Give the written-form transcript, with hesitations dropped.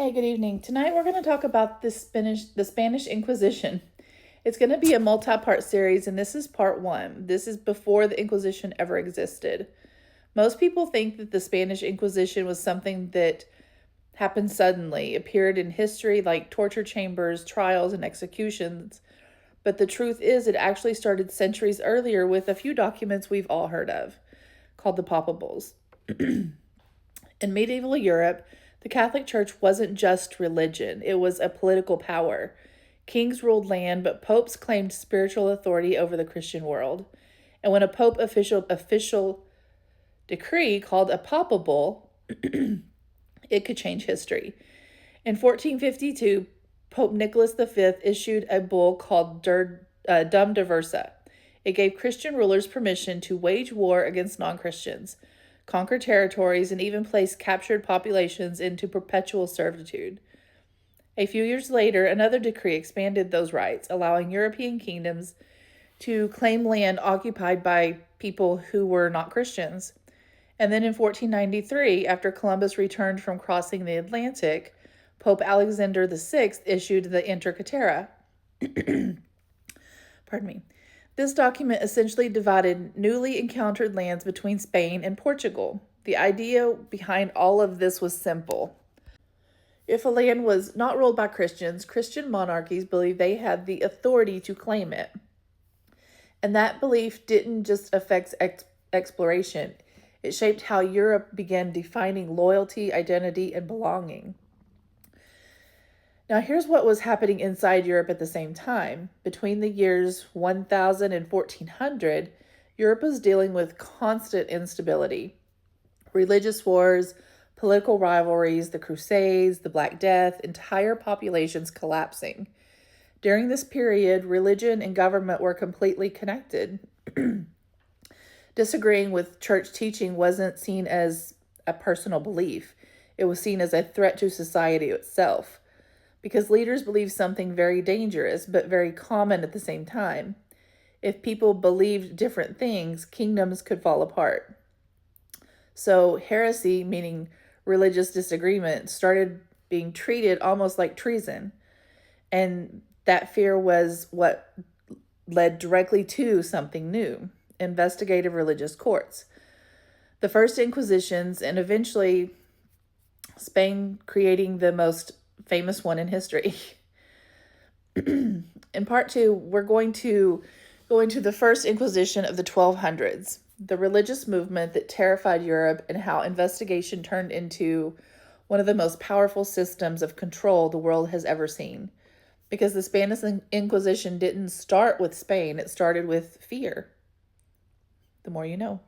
Hey, good evening. Tonight we're going to talk about the Spanish Inquisition. It's going to be a multi-part series, and this is part one. This is before the Inquisition ever existed. Most people think that the Spanish Inquisition was something that happened suddenly, appeared in history like torture chambers, trials, and executions. But the truth is, it actually started centuries earlier with a few documents we've all heard of, called the papal bulls. In medieval Europe, the Catholic Church wasn't just religion, it was a political power. Kings ruled land, but popes claimed spiritual authority over the Christian world. And when a pope official decree called a papal bull, it could change history. In 1452, Pope Nicholas V issued a bull called Dum Diversas. It gave Christian rulers permission to wage war against non-Christians, conquer territories, and even place captured populations into perpetual servitude. A few years later, another decree expanded those rights, allowing European kingdoms to claim land occupied by people who were not Christians. And then in 1493, after Columbus returned from crossing the Atlantic, Pope Alexander VI issued the Inter Caetera. Pardon me. This document essentially divided newly encountered lands between Spain and Portugal. The idea behind all of this was simple. If a land was not ruled by Christians, Christian monarchies believed they had the authority to claim it. And that belief didn't just affect exploration. It shaped how Europe began defining loyalty, identity, and belonging. Now, here's what was happening inside Europe at the same time. Between the years 1000 and 1400, Europe was dealing with constant instability. Religious wars, political rivalries, the Crusades, the Black Death, entire populations collapsing. During this period, religion and government were completely connected. Disagreeing with church teaching wasn't seen as a personal belief. It was seen as a threat to society itself, because leaders believed something very dangerous, but very common at the same time. If people believed different things, kingdoms could fall apart. So heresy, meaning religious disagreement, started being treated almost like treason. And that fear was what led directly to something new: investigative religious courts. The first Inquisitions, and eventually Spain creating the most famous one in history. In part two, we're going to go into the first Inquisition of the 1200s, the religious movement that terrified Europe, and how investigation turned into one of the most powerful systems of control the world has ever seen. Because the Spanish Inquisition didn't start with Spain, it started with fear. The more you know.